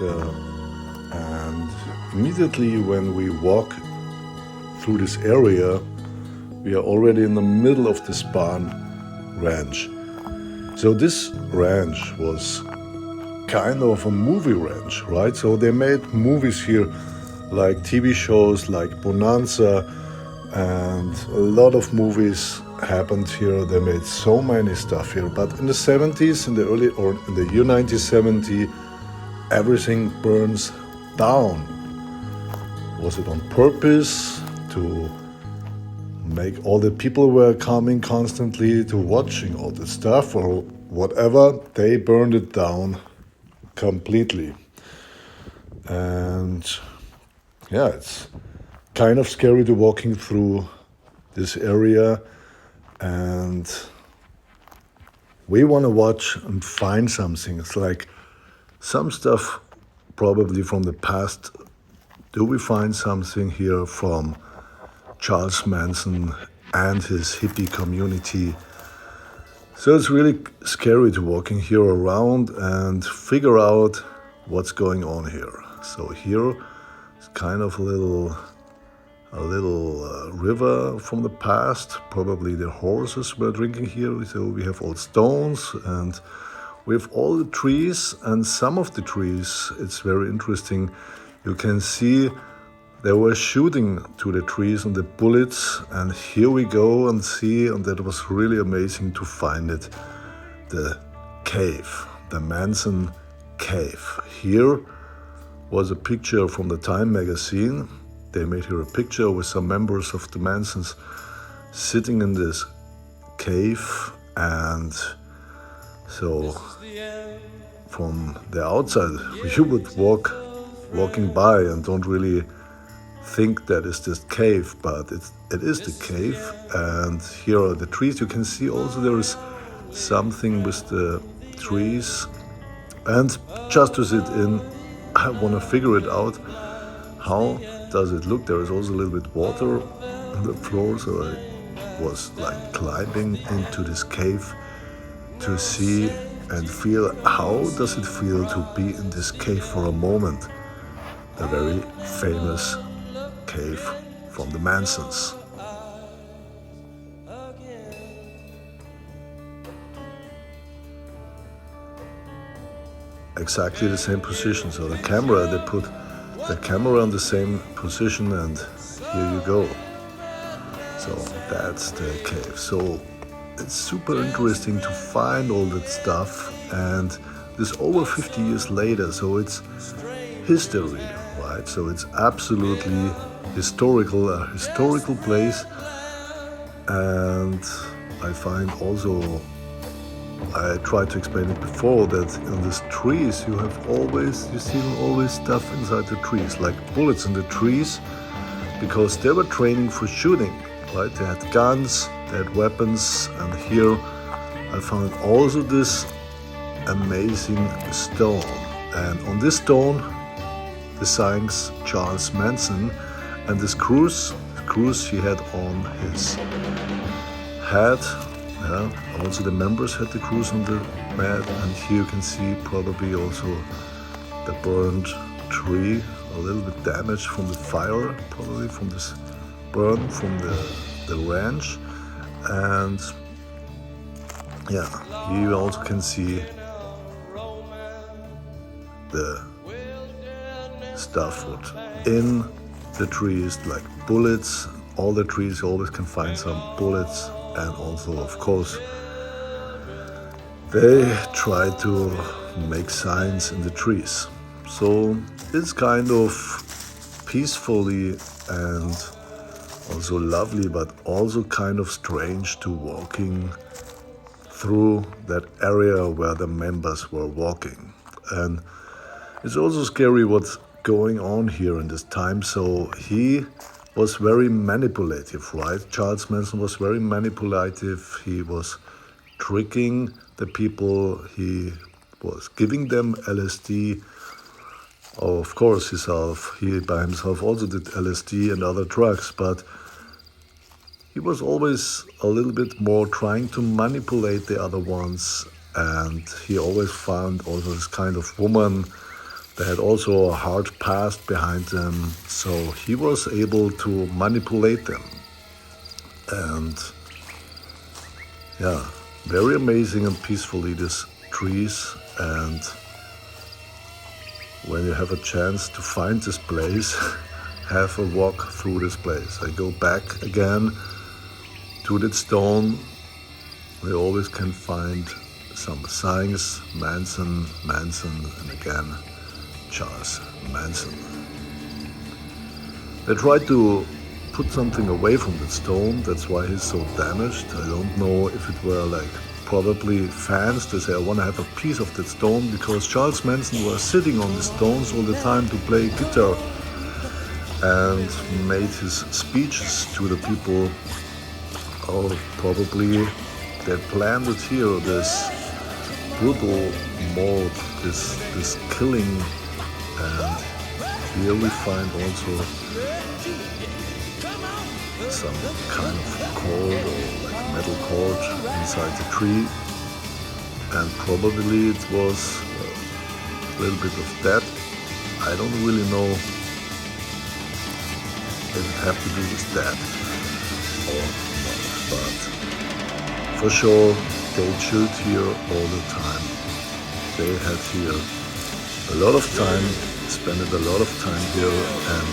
later, and immediately when we walk through this area, we are already in the middle of the Spahn ranch. So this ranch was kind of a movie ranch, right? So they made movies here, like TV shows like Bonanza, and a lot of movies happened here. They made so many stuff here. But in the 70s, in the year 1970, everything burns down. Was it on purpose to make all the people were coming constantly to watching all this stuff, or whatever? They burned it down completely. And yeah, it's kind of scary to walking through this area, and we want to watch and find something. It's like some stuff probably from the past. Do we find something here from Charles Manson and his hippie community? So it's really scary to walking here around and figure out what's going on here. So here it's kind of a little river from the past. Probably the horses were drinking here. So we have all stones, and we have all the trees, and some of the trees, it's very interesting. You can see they were shooting to the trees and the bullets, and here we go and see, and that was really amazing to find it. The cave, the Manson cave. Here was a picture from the Time magazine. They made here a picture with some members of the Mansons sitting in this cave, and so from the outside you would walking by and don't really think that is this cave, but it is the cave. And here are the trees. You can see also there is something with the trees, and just to sit in, I want to figure it out. How does it look? There is also a little bit water on the floor, so I was like climbing into this cave to see and feel how does it feel to be in this cave for a moment. A very famous cave from the Mansons. Exactly the same position. So the camera, they put the camera in the same position, and here you go. So that's the cave. So it's super interesting to find all that stuff, and this over 50 years later, so it's history, right? So it's absolutely historical, a historical place. And I find also, I tried to explain it before, that in these trees you see always stuff inside the trees, like bullets in the trees, because they were training for shooting, right? They had guns, they had weapons, and here I found also this amazing stone. And on this stone, the signs Charles Manson, and this cruise he had on his head. Also the members had the cruise on the mat, and here you can see probably also the burned tree, a little bit damaged from the fire, probably from this burn from the ranch. And yeah, here you also can see the stuff in the trees, like bullets. All the trees, you always can find some bullets. And also, of course, they try to make signs in the trees. So it's kind of peacefully and also lovely, but also kind of strange to walking through that area where the members were walking. And it's also scary what's going on here in this time. So he was very manipulative, right? Charles Manson was very manipulative. He was tricking the people. He was giving them LSD. Of course, he by himself also did LSD and other drugs, but he was always a little bit more trying to manipulate the other ones. And he always found also this kind of woman They had also a hard past behind them, so he was able to manipulate them. And yeah, very amazing and peacefully, these trees. And when you have a chance to find this place, have a walk through this place. I go back again to that stone. We always can find some signs, Manson, and again, Charles Manson. They tried to put something away from that stone, that's why he's so damaged. I don't know if it were like probably fans to say, I want to have a piece of that stone, because Charles Manson was sitting on the stones all the time to play guitar and made his speeches to the people. Oh, probably they planned it here, this brutal mode, this killing. And here we find also some kind of cord or like metal cord inside the tree, and probably it was a little bit of that. I don't really know if it have to do with that or not, but for sure they chilled here all the time. They had here a lot of time, spent a lot of time here, and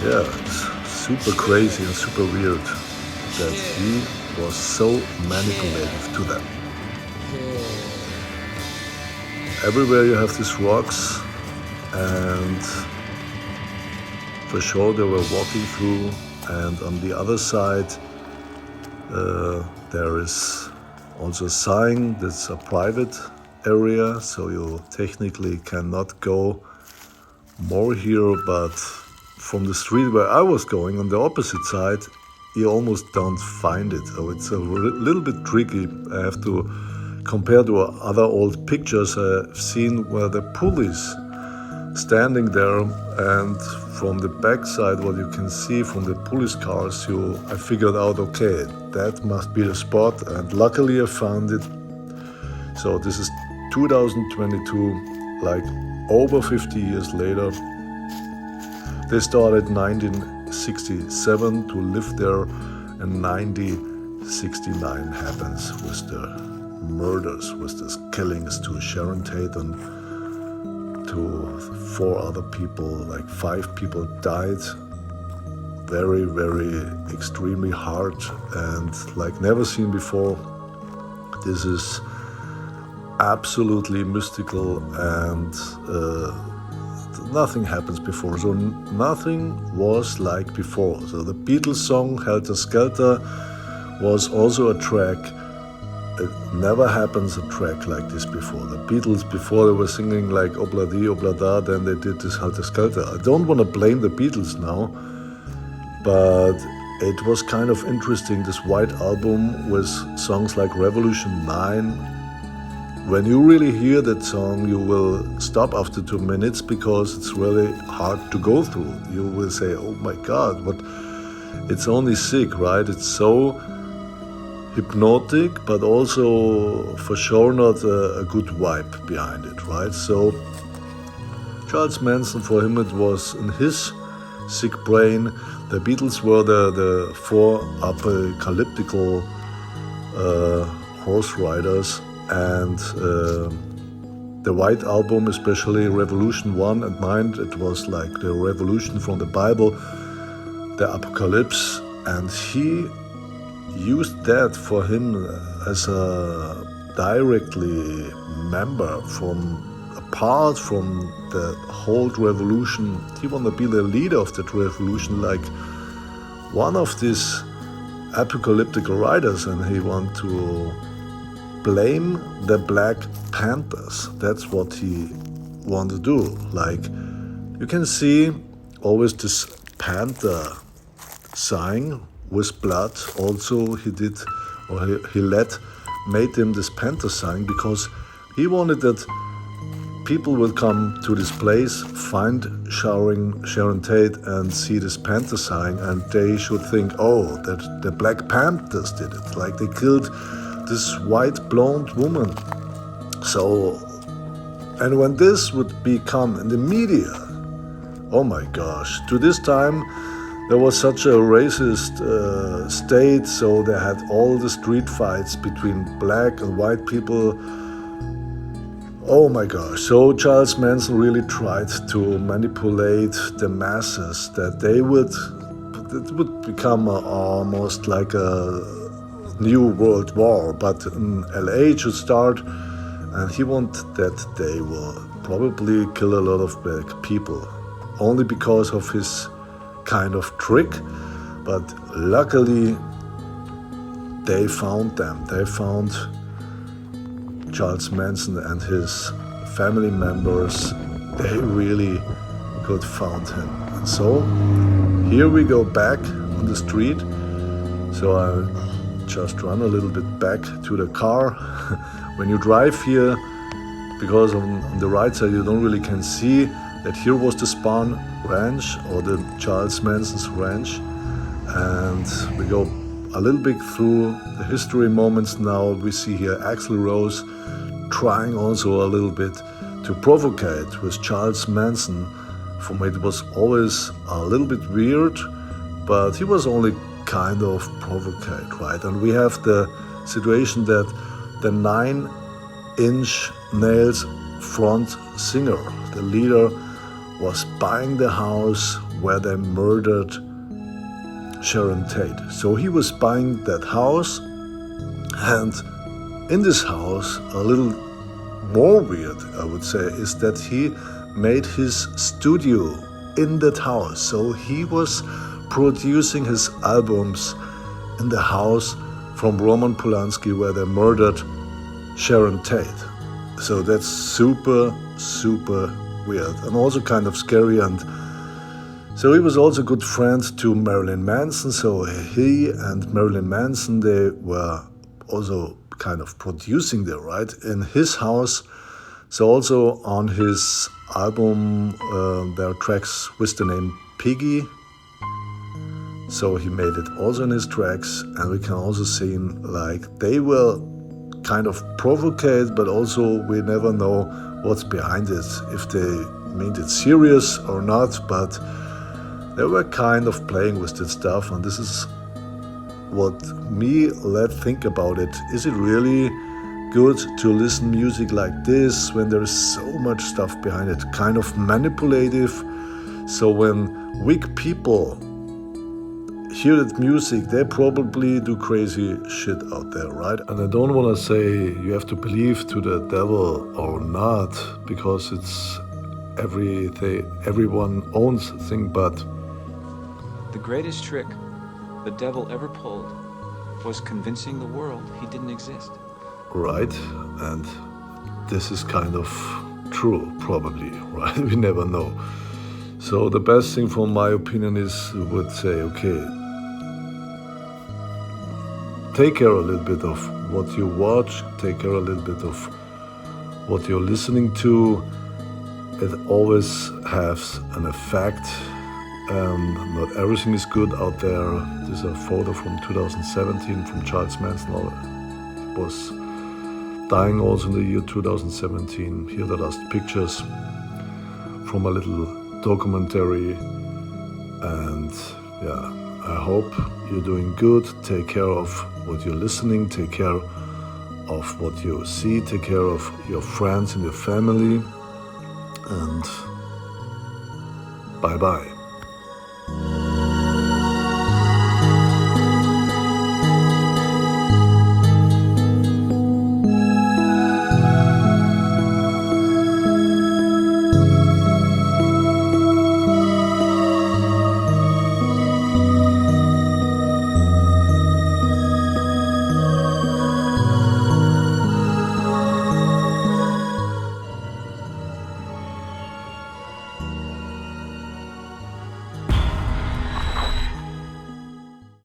yeah, it's super crazy and super weird that he was so manipulative to them. Everywhere you have these rocks, and for sure they were walking through, and on the other side there is also a sign that's a private area, so you technically cannot go more here, but from the street where I was going on the opposite side, you almost don't find it. So it's a little bit tricky. I have to compare to other old pictures I've seen where the police standing there, and from the backside what you can see from the police cars, I figured out, okay, that must be the spot, and luckily I found it. So this is 2022, like over 50 years later. They started 1967 to live there, and 1969 happens with the murders, with the killings to Sharon Tate and to 4 other people, like 5 people died. Very, very extremely hard and like never seen before. This is absolutely mystical, and nothing happens before, so nothing was like before. So the Beatles song Helter Skelter was also a track. It never happens a track like this before. The Beatles, before they were singing like Obladi Oblada, then they did this Helter Skelter. I don't want to blame the Beatles now, but it was kind of interesting, this White Album with songs like Revolution 9. When you really hear that song, you will stop after 2 minutes because it's really hard to go through. You will say, oh my God, what? It's only sick, right? It's so hypnotic, but also for sure not a good vibe behind it, right? So Charles Manson, for him it was in his sick brain. The Beatles were the 4 apocalyptical horse riders. And the White Album, especially Revolution 1 and 9, it was like the revolution from the Bible, the apocalypse, and he used that for him as a directly member apart from the whole revolution. He wanted to be the leader of that revolution, like one of these apocalyptic riders, and he wanted to blame the Black Panthers. That's what he wanted to do. Like, you can see always this panther sign with blood. Also he did, or he made him this panther sign because he wanted that people will come to this place, find Sharon Tate and see this panther sign, and they should think, oh, that the Black Panthers did it. Like, they killed this white blonde woman. So And when this would become in the media, oh my gosh, to this time there was such a racist state, so they had all the street fights between black and white people. Oh my gosh, so Charles Manson really tried to manipulate the masses that it would become almost like a new world war, but in LA should start, and he wanted that they will probably kill a lot of black people, only because of his kind of trick. But luckily they found them. They found Charles Manson and his family members. They really could found him. And so here we go back on the street. So I just run a little bit back to the car. When you drive here, because on the right side you don't really can see that here was the Spahn ranch, or the Charles Manson's ranch. And we go a little bit through the history moments now. We see here Axl Rose trying also a little bit to provocate with Charles Manson. For me it was always a little bit weird, but he was only kind of provocate, right? And we have the situation that the 9-inch nails front singer, the leader, was buying the house where they murdered Sharon Tate. So he was buying that house, and in this house, a little more weird, I would say, is that he made his studio in that house. So he was producing his albums in the house from Roman Polanski where they murdered Sharon Tate. So that's super, super weird and also kind of scary. And so he was also a good friend to Marilyn Manson. So he and Marilyn Manson, they were also kind of producing there, right, in his house. So also on his album, there are tracks with the name Piggy. So he made it also in his tracks, and we can also see like they were kind of provocate, but also we never know what's behind it, if they meant it serious or not, but they were kind of playing with this stuff. And this is what me let think about it. Is it really good to listen music like this when there is so much stuff behind it, kind of manipulative? So when weak people hear that music, they probably do crazy shit out there, right? And I don't want to say you have to believe to the devil or not, because it's everyone owns a thing, but the greatest trick the devil ever pulled was convincing the world he didn't exist. Right, and this is kind of true, probably, right? We never know. So the best thing, from my opinion, is would say, okay, take care a little bit of what you watch, take care a little bit of what you're listening to. It always has an effect. Not everything is good out there. This is a photo from 2017 from Charles Manson. He was dying also in the year 2017. Here are the last pictures from a little documentary. And yeah, I hope you're doing good. Take care of what you're listening. Take care of what you see. Take care of your friends and your family. And bye-bye.